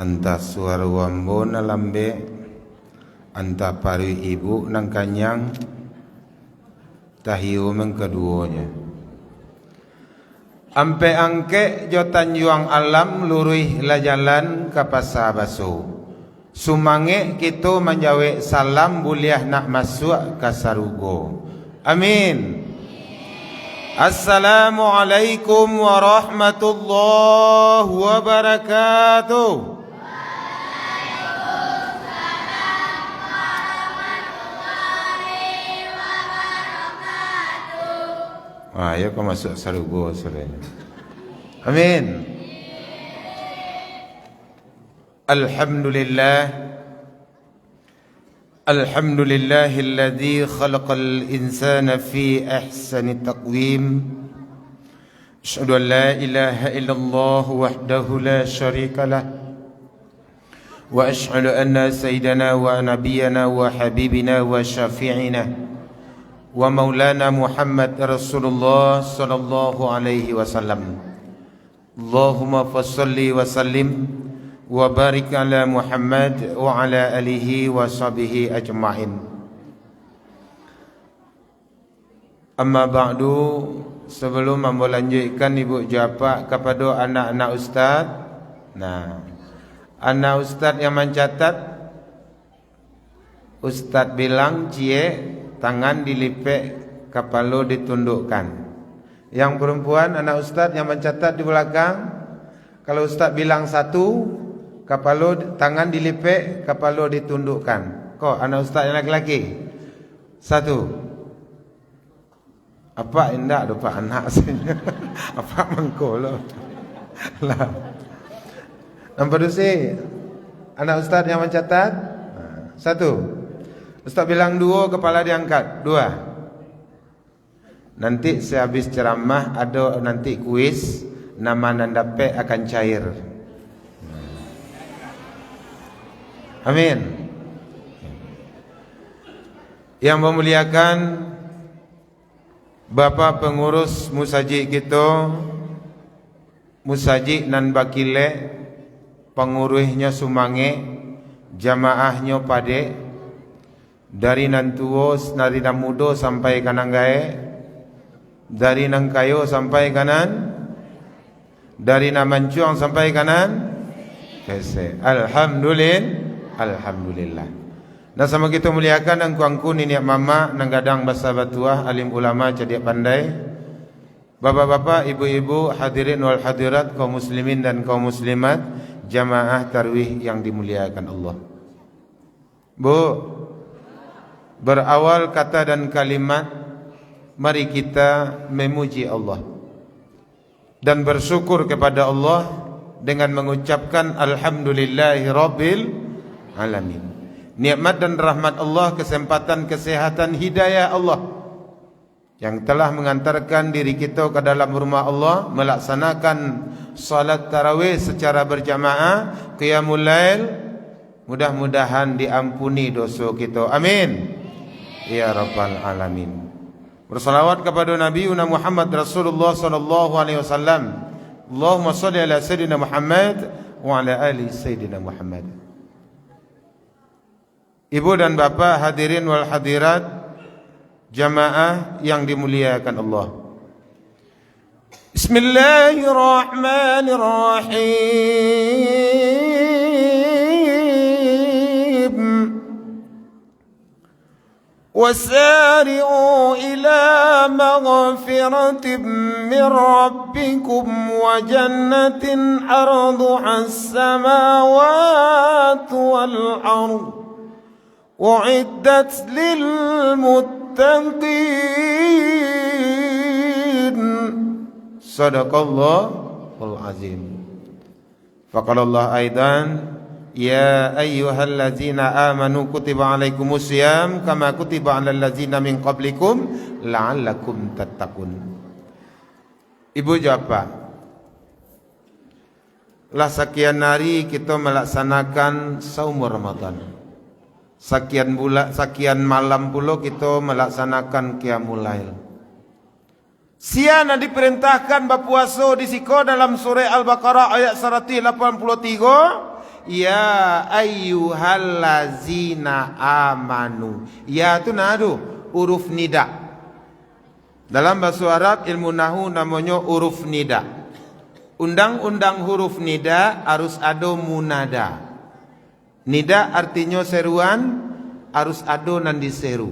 anta suara wambo na lambe, anta pari ibu nang kanyang, tahiu mengkeduanya. Ampe angke jotan juang alam lurih la jalan ka pasabaso. Sumange kita menjawe salam buliah nak masuk ka sarugo. Amin. Assalamualaikum warahmatullahi wabarakatuh. Ayo kau masuk sarugo surenya. Amin. Alhamdulillah. Alhamdulillahilladzi khalaqal insana fi ahsani taqwim. Asyhadu an la ilaha illallah wahdahu la syarika lah. Wa asyhadu anna sayyidana wa nabiyyana wa habibina wa syafi'ina wa maulana Muhammad Rasulullah sallallahu alaihi wasallam. Allahumma fassalli wa sallim wa barik ala Muhammad wa ala alihi wa sahbihi ajma'in. Amma ba'du, sebelum melanjutkan ibu jawab kepada anak-anak ustaz. Nah, anak ustaz yang mencatat, ustaz bilang cie tangan dilipek, kepala ditundukkan. Yang perempuan anak ustaz yang mencatat di belakang, kalau ustaz bilang satu, kepala tangan dilipek, kepala ditundukkan. Kok anak ustaz yang laki-laki? Satu. Apa indak lupa anak saya. Apa mengkolo. Lah. Nombor dua, anak ustaz yang mencatat. Satu. Ustaz bilang dua, kepala diangkat. Dua. Nanti sehabis ceramah ada nanti kuis, nama nandape akan cair. Amin. Yang memuliakan Bapak pengurus musajid kita, musajid nan bakile, pengurusnya sumange, jamaahnya pade, dari nan tuo, dari nan mudo sampai kanan gae, dari nan kayo sampai kanan, dari nan mancuang sampai kanan, kese. Alhamdulillah. Nah sama kita muliakan angku-angku niniak mama nang gadang basa batuah alim ulama cediak pandai, bapak-bapak, ibu-ibu, hadirin wal hadirat, kaum muslimin dan kaum muslimat, jamaah tarwih yang dimuliakan Allah. Bu, berawal kata dan kalimat, mari kita memuji Allah dan bersyukur kepada Allah dengan mengucapkan alhamdulillahi rabbil alamin. Nikmat dan rahmat Allah, kesempatan, kesehatan, hidayah Allah yang telah mengantarkan diri kita ke dalam rumah Allah, melaksanakan salat tarawih secara berjamaah, qiyamul lail. Mudah-mudahan diampuni dosa kita. Amin. Ya rabbal alamin. Bersalawat kepada Nabi Muhammad Rasulullah sallallahu alaihi wasallam. Allahumma shalli ala sayyidina Muhammad wa ala ali sayyidina Muhammad. Ibu dan bapak, hadirin wal hadirat, jamaah yang dimuliakan Allah. Bismillahirrahmanirrahim. Wasari'u ila maghfiratin min rabbikum wa jannatin arduha as-samawati wal ardh u'iddat lil muttaqin. Sadaqallahul azim. Faqala Allah aidan, ya ayyuhallazina amanu kutiba alaikumus syiyam kama kutiba alal ladzina min qablikum la'allakum tattaqun. Ibu jawab, lah sekian hari kita melaksanakan saum Ramadan. Sekian malam pula kita melaksanakan qiyamul lail. Siana diperintahkan berpuasa di siko dalam surah Al-Baqarah ayat 183. ya ayyuhallazina amanu. Ya tu nadu huruf nida. Dalam bahasa Arab ilmu nahu namanya huruf nida. Undang-undang huruf nida harus ada munada. Nida artinya seruan, harus ada nan diseru.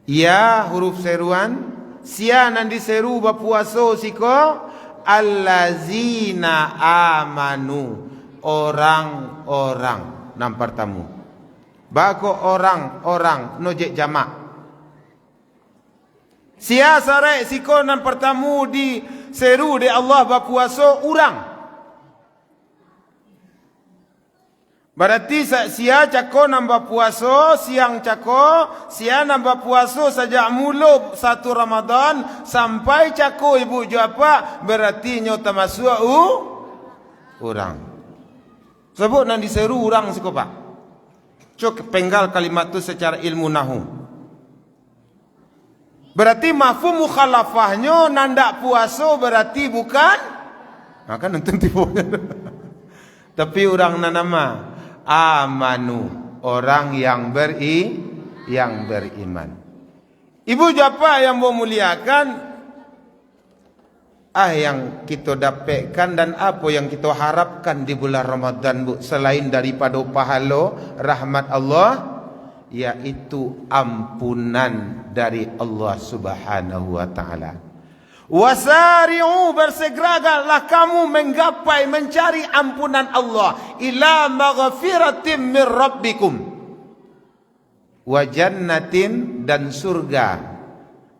Ya huruf seruan, sia nan diseru bapuaso siko allazina amanu, orang-orang nampar tamu. Bako orang-orang nojek jamak. Sia sare siko nampar tamu di seru de Allah bapuaso urang. Berarti sia cako nambah puaso, siang cako, sia nambah puaso sejak mula 1 Ramadan sampai cako ibu jawab, berarti nyota masuk orang. Sebut nan diseru orang siko pak. Cuk penggal kalimat tu secara ilmu nahu. Berarti mafhum mukhalafahnya nandak puaso berarti bukan. Maka nonton tipunya. Tapi orang nanama amanu, orang yang beriman. Ibu japa yang memuliakan, yang kita dapatkan dan apa yang kita harapkan di bulan Ramadan bu, selain daripada pahala rahmat Allah, yaitu ampunan dari Allah Subhanahu wa taala. Wasari'u, bersegeralah kamu menggapai mencari ampunan Allah, ila maghfiratin min rabbikum wa jannatin, dan surga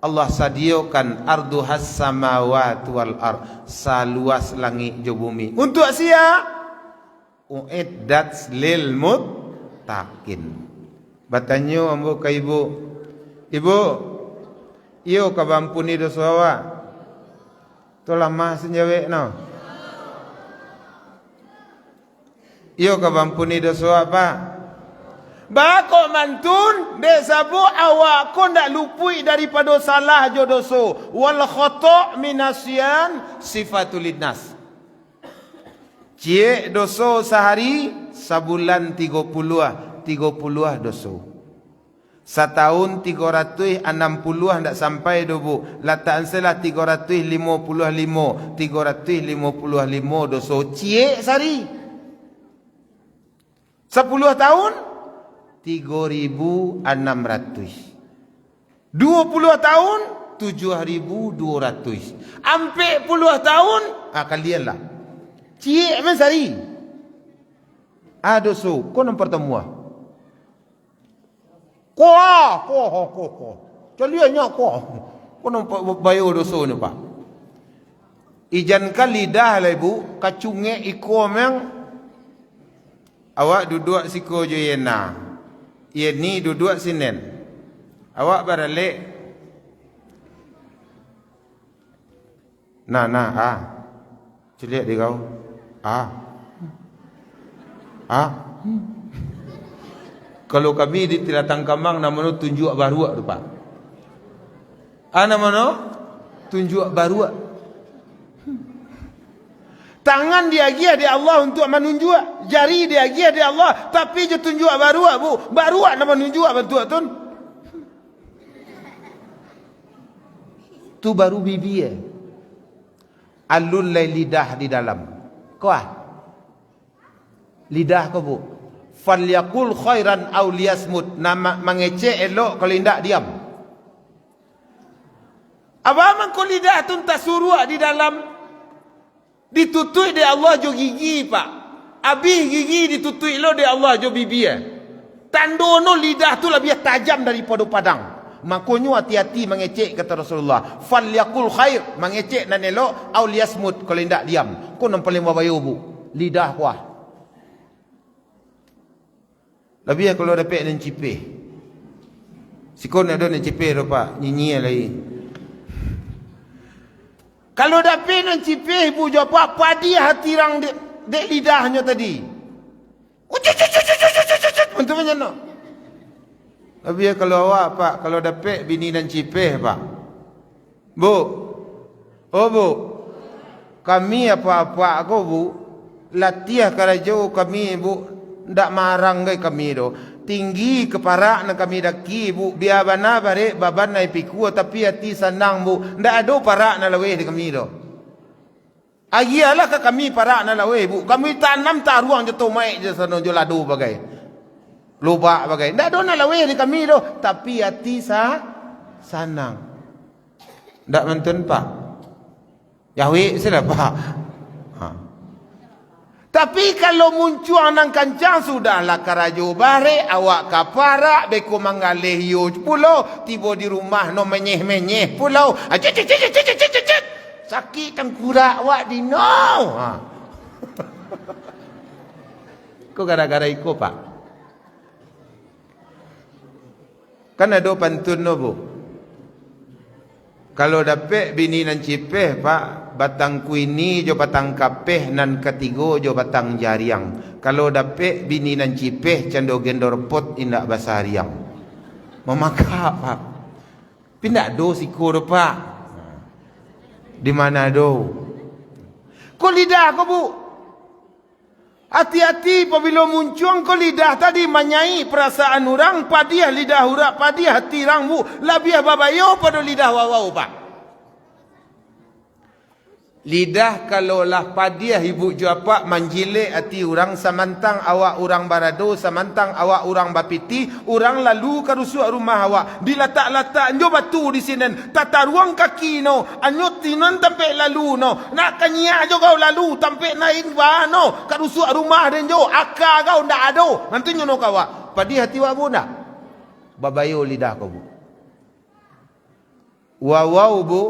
Allah sediakan arduhas samawati wal ard, saluas langit jo bumi. Untuk sia uiddat lil muttaqin. Batanyo ambo ka ibu, iyo kabampuni dosa awak. Tu lama senjawek no. Iyo kabampuni dosa apa? Bako mantun de sabu awak ko ndak lupui daripada salah jo dosa. Wal khata' minasyan sifatul linnas. Cie dosa sehari sabulan 30 dosa. Setahun 360 hendak sampai dobu. Lataan selah 355 dosa. Cie sehari. 10 tahun 3.600. 20 tahun 7.200. Ampe puluh tahun kalian lah. Cie men sehari. Dosa. Kau nampak temua. Ko. Caliannya ko. Kau nampak bayar dosa ni pak. Ijankan lidah lah ibu, kacunge iko meng. Awak duduk siko jo yena. Ia ni duduk sinen. Awak baralik. Celiak di kau. Kalau kami di Tilatang Kamang namanya tunjuk baruak tu pak. Namanya tunjuk baruak. Tangan dia gia di Allah untuk menunjuk, jari dia gia di Allah, tapi je tunjuk baruak bu. Baruak nama menunjuk bantu tun. Tu baru bibi alul lidah di dalam. Kau lidah kau bu. Falyaqul khairan aw liyasmut, nama mengecek elok kalau tidak diam. Abang kau lidah tu tak suruh di dalam ditutui di Allah jo gigi pak. Habis gigi ditutui lo di Allah jo bibi Tandono lidah tu lebih tajam daripada padang. Makanya hati-hati mengecek kata Rasulullah. Falyaqul khair, mengecek dan elok, aw liyasmut kalau tidak diam. Kau nampak lima bayu bu. Lidah kuah. Lebih kalau dapat nan cipih. Sikon ada nan cipih tu pak, nyanyi lagi. Kalau dapat nan cipih ibu jawab pak, padi hati rang dek lidahnya tadi. Untuk macam mana? Lebih kalau awak pak, kalau dapat bini nan cipih pak. Bu. Oh bu. Kami apa-apa aku bu, latiah karajo kami bu, ndak marang gai kami do. Tinggi keparak na kami daki bu, biar bana bare baban na ipiku tapi hati senang bu, ndak ada parak na lawe di kami do. Agialah ke kami parak na lawe bu, kami tanam taruang jatuh mai je sono jo ladu bagai. Lupa bagai. Ndak ada na lawe di kami do, tapi hati senang. Ndak mentun pak. Yahwi sila pak. Tapi kalau muncul nang kancang sudahlah karajo bare awak kapara beko mangaleh yo pulau tiba di rumah no menyeh-menyeh pulau sakit tengkurak awak di no. Kok gara-gara iko pak? Kan ada pantun no bu. Kalau dapat bini nan cipeh pak, batang kuini jo batang kapeh nan ketigo jo batang jariang. Kalau dapat bini nan cipeh cando gendor pot indak basariang. Memakak pak. Pindak do siko do pak. Di mana do? Ko lidah ko bu. Hati-hati apabila muncul ko lidah tadi manyai perasaan orang padiah lidah urak padiah hati orang bu. Labiah babayo pada lidah wawau pak. Lidah kalau lah padiah ibu japa manjile hati orang samantang awak orang barado samantang awak orang bapiti orang lalu karusuk rumah awak dilatak-latak nyo batu di sini tata ruang kaki no anyo tinan tampe lalu no nak kanya jo kau lalu tampe naik ba no karusuk rumah den jo akak kau ndak ado nanti nyo no kawak padiah hati wa bu nak babayo lidah kau bu wawau bu.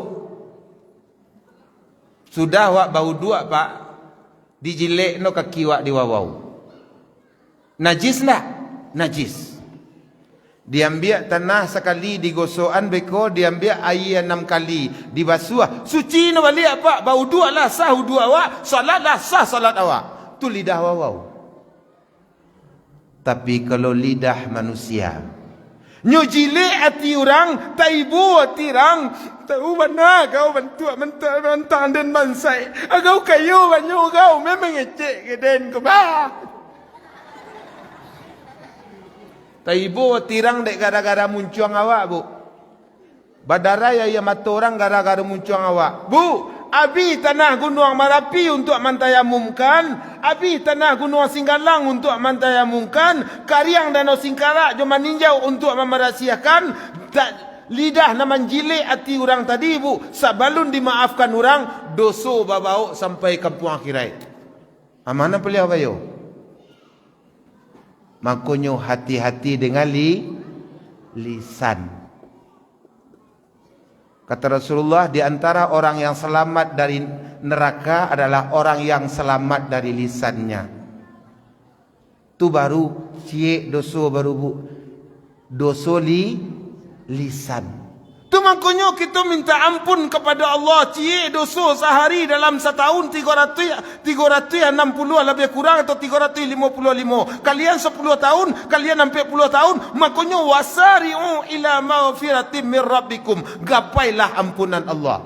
Sudah wak bau dua pak dijilek no kaki wak di wawau. Najis nak? Najis. Diambil tanah sekali digosokan beko, diambil air 6 kali dibasuh. Suci no balik pak bau dua lah sah wudu awak, salat lah sah salat awak. Tu lidah wawau. Tapi kalau lidah manusia, nyujile hati orang, taibu hati orang. Tahu mana kau bantu mentang dan bansai. Kau kayu banyu kau memang ngecek ke den ke bah. Taibu tirang dek gara-gara muncul awak bu. Badara ya mata orang gara-gara muncul awak. Bu, abi tanah Gunung Marapi untuk mantayamumkan, abi tanah Gunung Singgalang untuk mantayamumkan, Kariang Danau Singkarak Joma Ninjau untuk memerahasiakan. Lidah na manjilek hati orang tadi bu, sabalun dimaafkan orang doso babau sampai kampung akhirat. Amana beliau bayo. Makonyo hati-hati dengan lisan. Kata Rasulullah, di antara orang yang selamat dari neraka adalah orang yang selamat dari lisannya. Tu baru cie doso baru bu. Doso lisan. Tu makanya kita minta ampun kepada Allah. Cie dosa sehari dalam setahun 360 lebih kurang atau 355. Kalian 10 tahun, kalian 40 tahun. Makanya wasari'u ila maghfiratin min rabbikum. Gapailah ampunan Allah.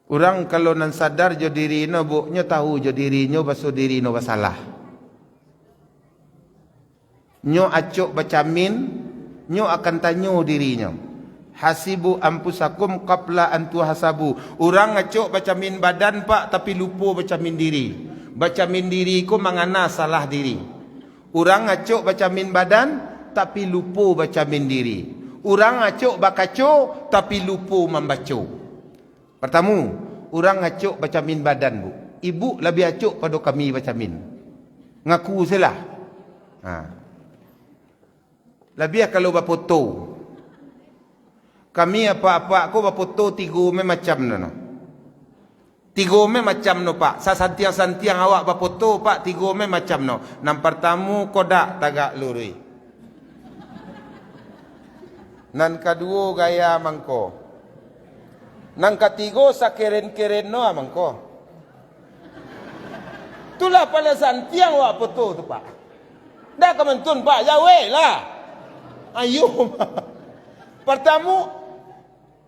Orang kalau nan sadar jo diri no bu, nyo tahu jo diri nyo baso diri no basalah. Nyo acuk bacamin, nyo akan tanyo dirinya. Hasibu ampusakum qabla an tuhasabu. Orang acuk bacamin badan pak tapi lupa bacamin diri. Bacamin diri ko mangana salah diri. Orang acuk bacamin badan tapi lupa bacamin diri. Orang acuk bakaco tapi lupa membaca. Pertama, orang acuk bacamin badan bu. Ibu lebih acuk pada kami bacamin. Ngaku salah. Lebih kalau berfoto. Kami apa-apa aku berfoto tiga macam no. Tiga macam no pak. Santiang-santiang awak berfoto pak tiga macam no. Nam pertama kodak tagak luri. Nan kedua gaya mangko. Nan ketiga sakeren-keren no mangko. Itulah pada santiang awak foto tu pak. Dah kementun pak, jauh lah. Ayo. Pertama,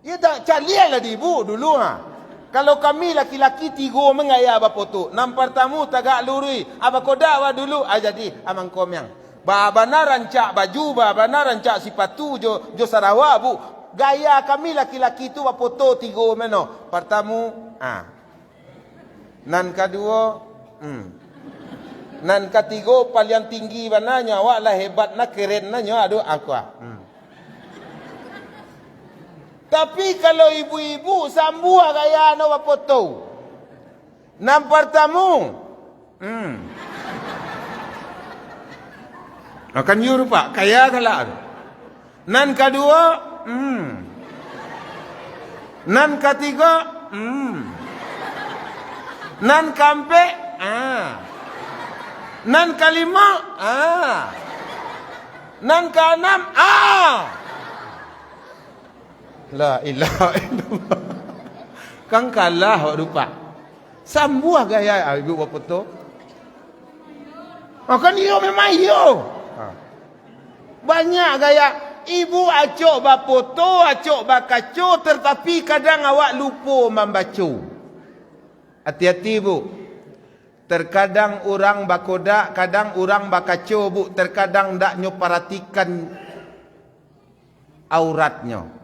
ia tak calian lah ibu dulu ha. Kalau kami laki-laki tiga mengaya bapa tu. Nampar tamu tagak luri. Apa kodak wa dulu. Jadi amang komyang. Babana rancak baju, babana rancak sepatu jo Sarawak bu. Gaya kami laki-laki tu bapa tu tiga meno. Pertamu nan kedua nan ketiga paling tinggi bananya wak lah hebat nak keren nanya aduh aku. Tapi kalau ibu-ibu sambua gaya no foto. Nampar tamu. Akan you rupa kaya kalah. Nan kedua, nan ketiga, nan kampe, nan kelima, nan keenam, La ilaha illallah. Kang kalah rupa. Sambuah gaya ibu bapa tu. Kan iyo memang iyo. Banyak gaya ibu acok bapa tu, acok bakaco, tetapi kadang awak lupa membaca. Hati-hati bu. Terkadang orang bakodak, kadang orang bakaco bu, terkadang ndak nyo perhatikan auratnya.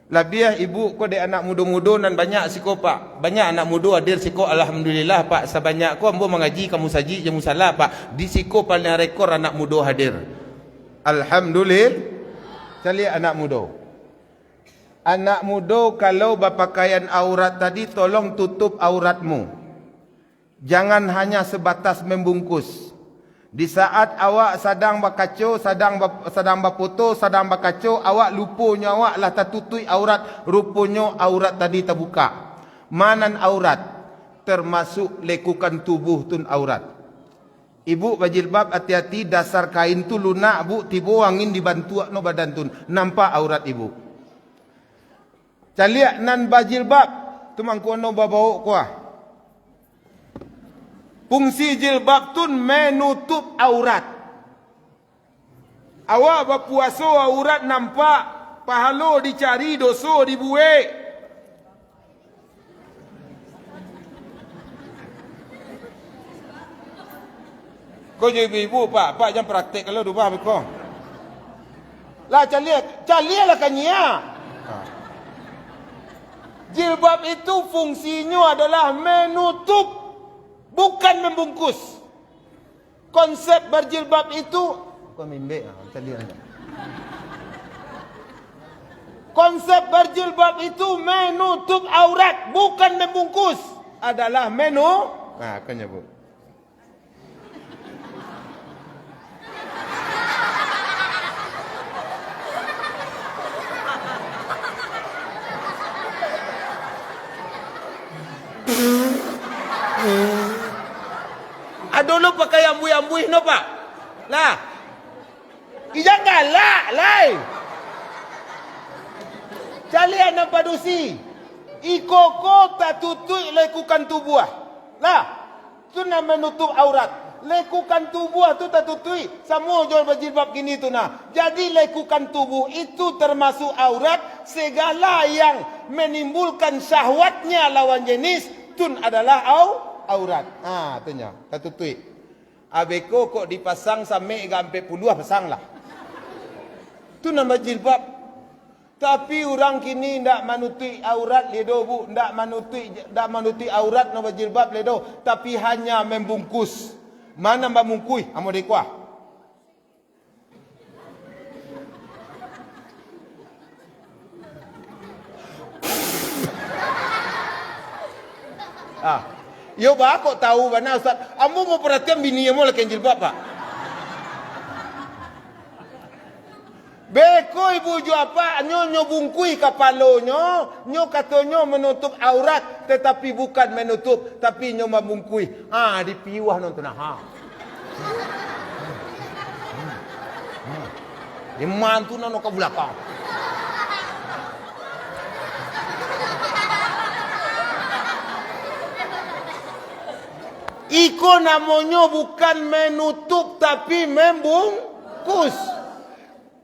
Lebih ibu ko de anak muda-muda dan banyak siko pak. Banyak anak muda hadir siko alhamdulillah pak. Sebanyak ko ambo mengaji kamu saji jamu salah pak. Di siko paling rekor anak muda hadir. Alhamdulillah. Cali anak muda. Anak muda kalau berpakaian aurat tadi tolong tutup auratmu. Jangan hanya sebatas membungkus. Di saat awak sedang bakaco, sedang berfoto, sedang bakaco, awak lupanya awak lah tertutui aurat, rupanya aurat tadi terbuka. Manan aurat termasuk lekukan tubuh tun aurat. Ibu berjilbab hati-hati, dasar kain tu lunak bu, tiba angin dibantu no badan tun, nampak aurat ibu. Caliak nan berjilbab tu mangko no bawa kuah. Fungsi jilbab tu menutup aurat. Awak berpuasa aurat nampak, pahala dicari, dosa dibuat. Kau jadi ibu pak jangan praktek kalau dua kau. Lah caliak lah kanya. Jilbab itu fungsinya adalah menutup, bukan membungkus. Konsep berjilbab itu konsep berjilbab itu menutup aurat, bukan membungkus. Adalah kanya bu. Dulu pakai ambui-ambui no pak. Lah. Ijang galak lai. Calian nampak dusi. Ikoko tak tutui lekukan tubuh. Lah. Itu nak menutup aurat. Lekukan tubuh tu tak tutui. Semua jual berjilbab gini tu nah. Jadi lekukan tubuh itu termasuk aurat. Segala yang menimbulkan syahwatnya lawan jenis tun adalah aurat. Tanya. Tatutui. Abeko kok dipasang sampai 40 pasang lah. Itu nama jilbab. Tapi orang kini ndak manuti aurat ledo bu, ndak manuti aurat nama jilbab ledo, tapi hanya membungkus. Mana mbak mungkui? Amo dekwa. Yo ba kok tahu bana Ustaz. Ambo mau perhatian bini amo lagi jilbab pak. Beko ibu ju apa? Nyo bungkui kapalonyo, nyo katonyo menutup aurat, tetapi bukan menutup, tapi nyo membungkui. Dipiwah nonton Di mantu nono ke belakang. Iko namanya bukan menutup tapi membungkus.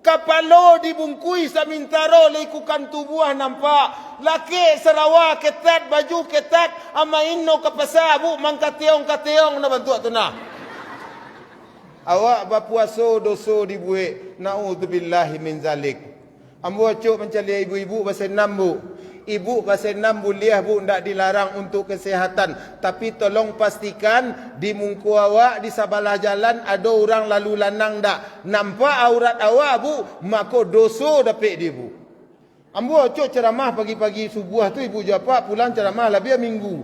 Kapalo dibungkui samintaro lekukan tubuh nampak. Laki Sarawak ketat, baju ketat, amain no kapasa bu mangkateong-kateong na bantu tu nah. Awak berpuasa dosa dibuat. Na'udzubillahi min zalik. Ambo cuk mencari ibu-ibu bahasa 6 bu. Ibu bahasa 6 boleh bu, ndak dilarang untuk kesehatan. Tapi tolong pastikan di mungku awak, di sebelah jalan ada orang lalu lanang dak. Nampak aurat awak bu, maka dosa dapat di bu. Ambo cuk ceramah pagi-pagi subuh tu ibu jawab pulang ceramah lah biar minggu.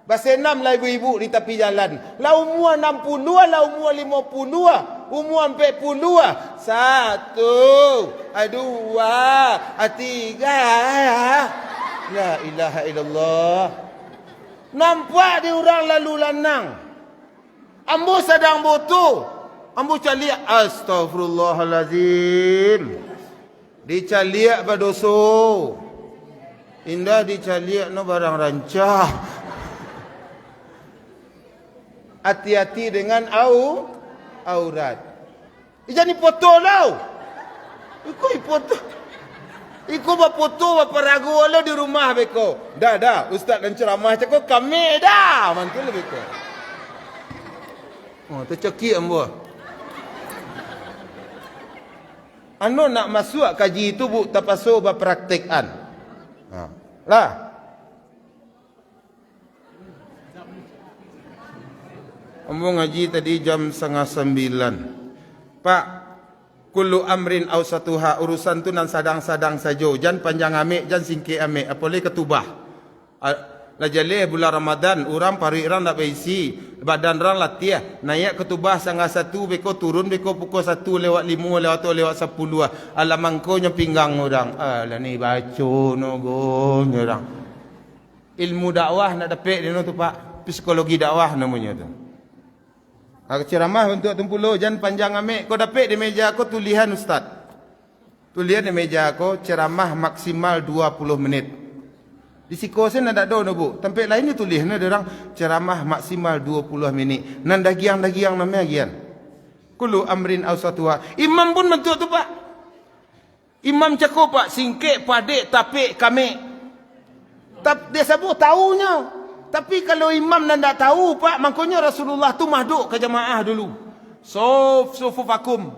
Bahasa 6 lah ibu-ibu di tepi jalan. Lah umur 60, lah umur 50, umur 40. 1, 2, 3. La ilaha illallah. Nampak di orang lalu lanang. Ambo sedang butuh. Ambo caliak. Astaghfirullahalazim. Dicaliak berdosa. Indah dicaliak no barang rancah. Hati-hati dengan aurat. Jangan foto lau. Iko foto. Iko foto ragu lo di rumah beko. Dah ustaz dan ceramah cakap kami dah. Mantul beko. Oh, tercekik ambo. Anu nak masuk kaji itu bu tapaso berpraktikan. Lah. Ambo ngaji tadi jam 8:30. Pak, kullu amrin awsatuha, urusan tu nan sadang-sadang sajo. Jan panjang amik, jan singkir amik. Apalagi ketubah. Lah jalih bulan Ramadan, orang pari orang nak berisi. Badan orang latih. Naik ketubah sangat 1, beko turun, beko pukul 1 lewat 5, lewat 2, lewat 10. Alamangkonya pinggang orang. Alah ni baca nogonya orang. Ilmu dakwah nak dapat dia tu pak. Psikologi dakwah namanya tu. Ceramah untuk tempulo jangan panjang amik. Kau dapat di meja aku tulisan ustaz. Tulisan di meja aku ceramah maksimal 20 menit. Di sikosen ada do bu. Tempat lain ni tulisnya orang ceramah maksimal 20 minit. Nan dagiang namanya gian. Kullu amrin awsatuha. Imam pun bentuk tu pak. Imam cakap pak singkek padek tapik kami. Dia sebut tahunya. Tapi kalau imam nak tahu pak, makanya Rasulullah tu mahduk ke jamaah dulu. Sufufakum.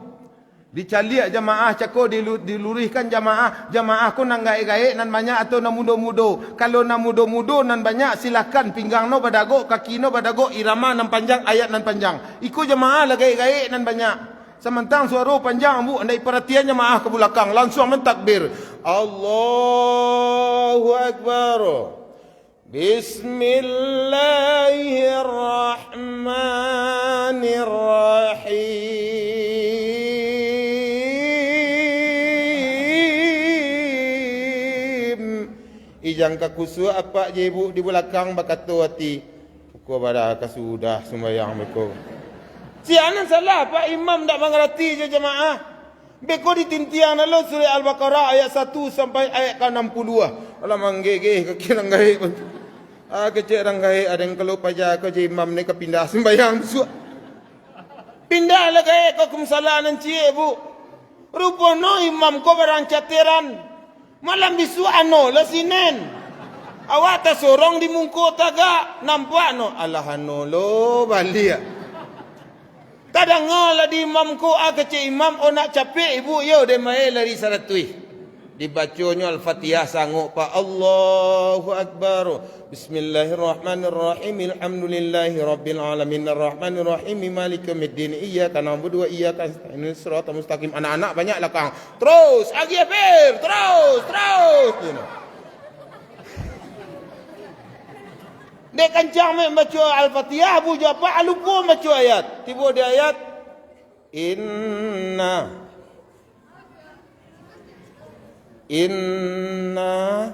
Dicaliak jamaah cakap dilurihkan jamaah. Jamaah ku nang gaik-gaik nan banyak atau nan mudo-mudo. Kalau nan mudo-mudo nan banyak silakan pinggang no badagok, kaki no badagok, irama nan panjang, ayat nan panjang. Ikut jamaah lah gaik-gaik nan banyak. Sementang suara panjang bu, andai perhatian jamaah ke belakang langsung mentakbir. Allahu Akbar. Bismillahirrahmanirrahim. Ijang kakusu apa je ibu di belakang bakatu hati. Pukul pada kasudah sembahyang beko. Sianan salah pak imam tak mengerti je jemaah. Beko ditintiang dalam surah Al-Baqarah ayat 1 sampai ayat ke-62. Alah manggege kaki ranggai. Kecik ranggai ada yang kalau pajak ke imam ni kepindah sembahyang suat. Pindah lah kaya kau kumsalah nanti bu. Rupono imam kau barang cateran. Malam bisu ano lah sinen. Awak tak sorong di mungko taga nampak no. Allah ano lo balik. Kadang lah di imam kau kecik imam oh nak capek ibu yo dia mai lari saratui. Dibacanya Al-Fatihah sanggup pak. Allahu Akbar. Bismillahirrahmanirrahim. Alhamdulillahi Rabbil Alamin. Ar-Rahmanirrahim. Maliki yaumiddin. Iyyaka na'budu wa iyyaka nasta'in. Shiratal mustaqim. Anak-anak banyak lakang. Terus. Agi Afir. Terus. You know. Dia kencang membaca Al-Fatihah. Abu Ja'far lupa baca ayat. Tiba di ayat. Inna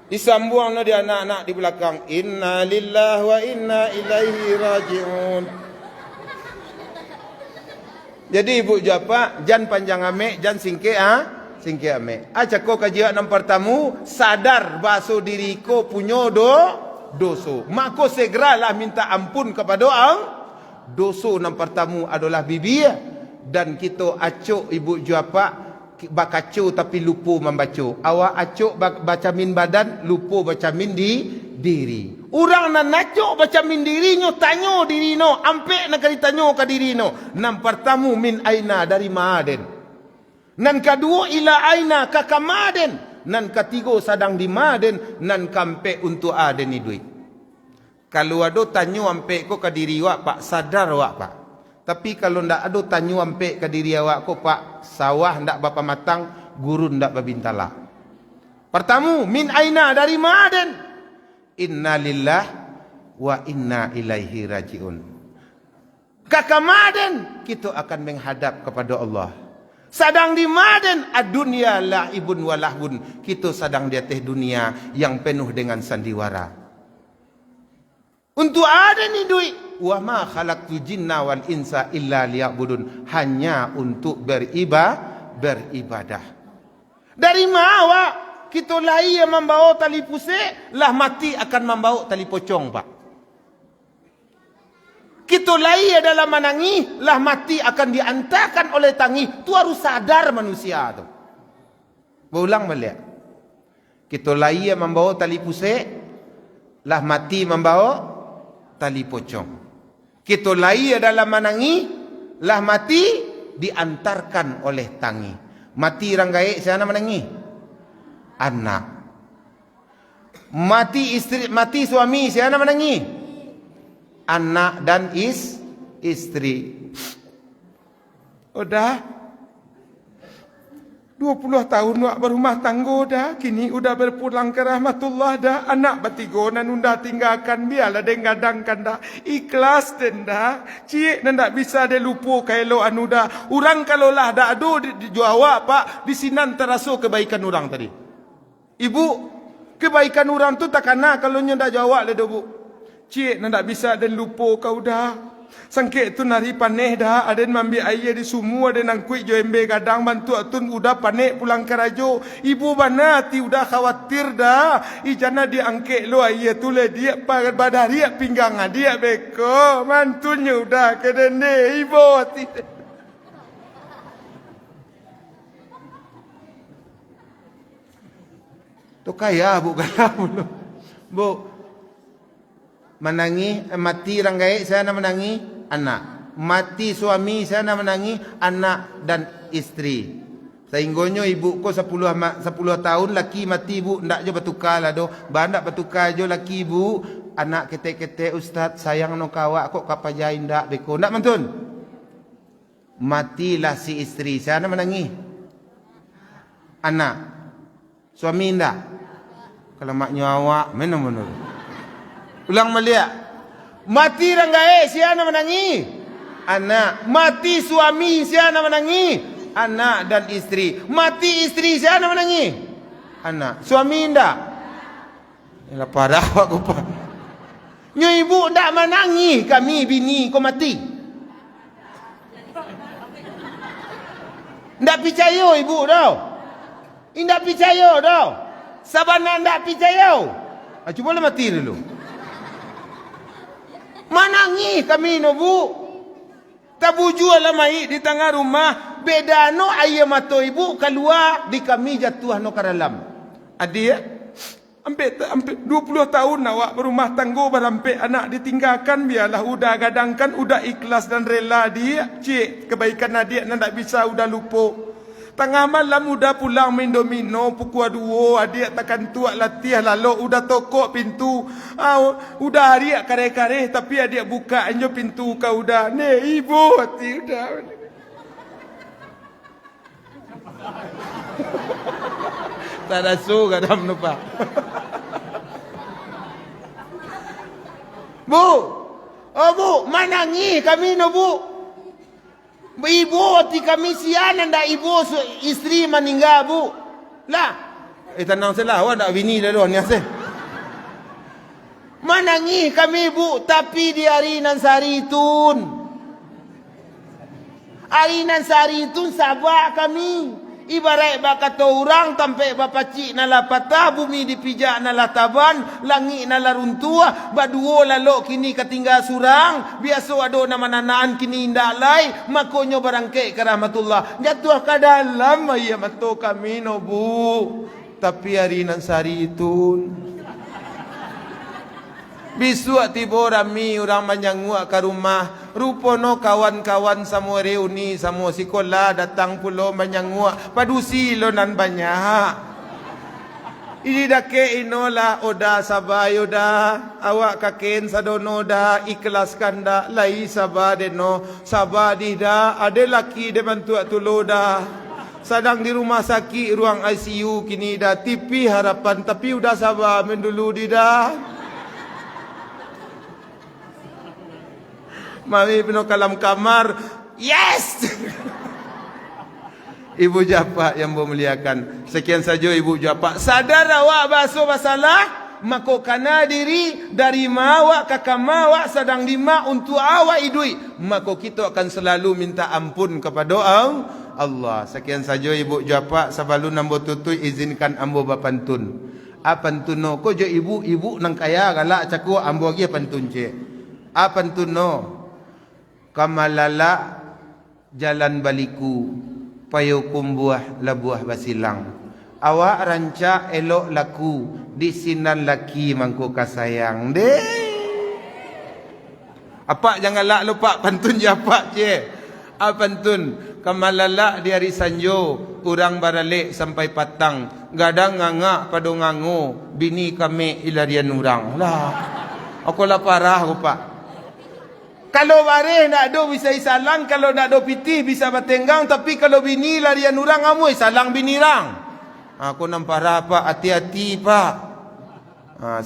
disambung dia anak-anak di belakang. Inna lillahi wa inna ilaihi raji'un. Jadi ibu jawab, jan panjang ame, jan singke singke ame. Cako kajian yang pertama, sadar bahasa diriku punya dosa. Maka segeralah minta ampun kepada dosa yang pertama adalah bibir. Dan kita acuk ibu juapa bakacu tapi lupa membaca. Awak acuk baca min badan, lupa baca min di diri. Orang nak acuk baca min diri nyo, tanya diri no, ampe nak kali tanya ke diri no. Nam pertama min aina, dari maden. Nan kedua ila aina, ka kamaden. Nan ketiga sadang di maden, nan kampe untuk aden ni duit. Kalau ada tanya ampe ko ke diri awak pak, sadar awak pak. Tapi kalau ndak ada tanya ampe ke diri awak ko pak, sawah ndak bapa matang, gurun ndak babintala. Pertama, min aina, dari maden. Inna lillah wa inna ilaihi rajiun. Kakamaden, kita akan menghadap kepada Allah. Sadang di maden, ad-dunya la'ibun wa lahbun. Kita sedang di atas dunia yang penuh dengan sandiwara. Untuk ada ni duit. Wa ma khalaqtu jinna wal insa illa liya'budun. Hanya untuk beribadah. Dari mana kita lahir membawa tali pusing, lah mati akan membawa tali pocong pak. Kita lahir dalam menangi, lah mati akan diantarkan oleh tangi. Tu harus sadar manusia tu. Berulang balik. Kita lahir membawa tali pusing, lah mati membawa tali pocong. Kita lahir dalam menangi, lah mati diantarkan oleh tangi. Mati orang gaib, siapa nak menangi? Anak. Mati istri, mati suami, siapa nak menangi? Anak dan istri. Udah 20 tahun wak berumah tangga dah. Kini udah berpulang ke rahmatullah dah. Anak bertiga nan unda tinggalkan. Biarlah dia gadangkan dah. Ikhlas dan dah. Cik nan tak bisa dia lupa kalau anu dah. Orang kalau lah dah ada di Jawa pak, di sinan terasa kebaikan orang tadi. Ibu, kebaikan orang tu tak kena kalau nya dah jawab le bu. Cik nan tak bisa dia lupa kau dah. Sangkit tu nari paneh dah, ada mambi air di semua, ada nangkuik jo embe gadang bantu atun udah paneh pulang ke rajo. Ibu bana ti udah khawatir dah. Ijana dia angkek lo air tu le dia badan dia pinggang dia beko. Mantunya udah ke dende ibu ti. Tu kaya bu kaya belum. Bu menangi mati orang gaib, saya nak menangi anak. Mati suami, saya nak menangi anak dan istri. Sehinggonyo ibu ko 10 tahun laki mati bu, ndak je bertukar lah do. Bandak bertukar je laki bu, anak ketek-ketek ustaz sayang no kawak kok kapajai ndak beko. Ndak mantun. Matilah si istri, saya nak menangi anak. Suami ndak. Kalau maknya awak mana-mana. Ulang balik. Mati orang gaib, siapa nak menangi? Anak. Mati suami, siapa nak menangi? Anak dan istri. Mati istri, siapa nak menangi? Anak. Suami ndak? Yalah parah aku pak. Nyo ibu ndak menangi kami bini kau mati. Ndak percaya ibu tau. Ndak percaya tau. Sabana ndak percaya. Cubalah mati dulu. Manangi kami no bu. Tabuju ala mai di tengah rumah. Beda no ayah mato ibu keluar di kami jatuh no karalam. Adik Hampir 20 tahun awak berumah tangga sampai anak ditinggalkan. Biarlah udah gadangkan, udah ikhlas dan rela dia. Cik kebaikan adik nak tak bisa udah lupa. Tengah malam udah pulang main domino pukul 2, adik takkan tuak latih lalu udah tokok pintu. Udah hari kare-kare tapi adik buka anjo pintu kau udah. Ne ibu hati udah. Tak ada su kadam lupa. Bu. Oh bu, manangi kami no bu. Ibu hati kami sian anda ibu istri meninggal bu. Lah. Tenang salah awak nak bini dah ni asal. Manangi kami bu, tapi di hari nan sari tun. Hari nan sari tun sabar kami. Ibarat ba kata orang tampe ba pacik nala patah, bumi dipijak nala taban, langit nala runtuh, ba duo lalok kini ketinggal surang, biasa ada nama nanaan kini indak lai, makonyo barangke ke rahmatullah. Jatuh ke dalam ya mato kami no bu. Tapi hari nan sari itu Bisuak tiba rami orang manyangua ke rumah. Rupono kawan-kawan semua reuni, semua sekolah datang pulau manyangua. Padusi lo nan banyak. Ini dake inola oda sabay oda. Awak kaken sadono da ikhlaskan da lai sabadeno sabadi da. Ada laki de bantu tulo da. Sedang di rumah sakit ruang ICU kini dah tipi harapan tapi udah sabar mendulu di dah. Mami pino kalam kamar. Yes. Ibu Japa yang memuliakan. Sekian saja Ibu Japa. Sadar awak basuh masalah. Maka kana diri dari mawak kakak mawak sedang lima untuk awak idui. Maka kita akan selalu minta ampun kepada Allah. Sekian saja Ibu Japa. Sebelum nambo tutui izinkan ambo bapantun. Apantun no. Ko jo ibu nang kaya galak caku ambo lagi apantun je. Apantun no. Kamalala jalan baliku payukum buah labuah basilang. Awak ranca elok laku di sinan laki mangku kasayang deh. Apa janganlah lupa pantun japa je. Pantun kamalala di hari sanjo urang baralik sampai patang gadang nganga padu ngangu bini kami ilarian urang lah. Aku lah parah rupa. Kalau bareh nak do bisa isalang, kalau nak do pitih bisa batenggang, tapi kalau bini larian orang amu isalang bini rang. Aku nampak apa hati-hati pak.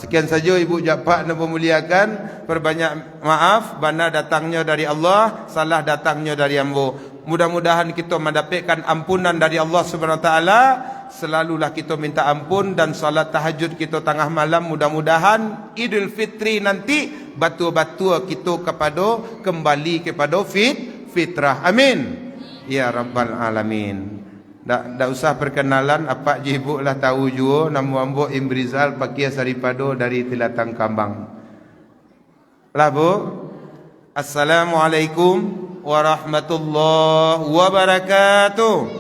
Sekian saja Ibu Japa yang memuliakan. Perbanyak maaf bana datangnya dari Allah, salah datangnya dari ambo. Mudah-mudahan kita mendapatkan ampunan dari Allah Subhanahu Wa Taala. Selalulah kita minta ampun dan salat tahajud kita tengah malam. Mudah-mudahan Idul Fitri nanti batu-batu kita kepada kembali kepada fitrah. Amin. Ya Rabbal Alamin. Tak usah perkenalan apa je ibu lah tahu juga nama ambo Imrizal Pakia Saripado dari Telatang Kambang. Lah bu. Assalamualaikum warahmatullahi wabarakatuh.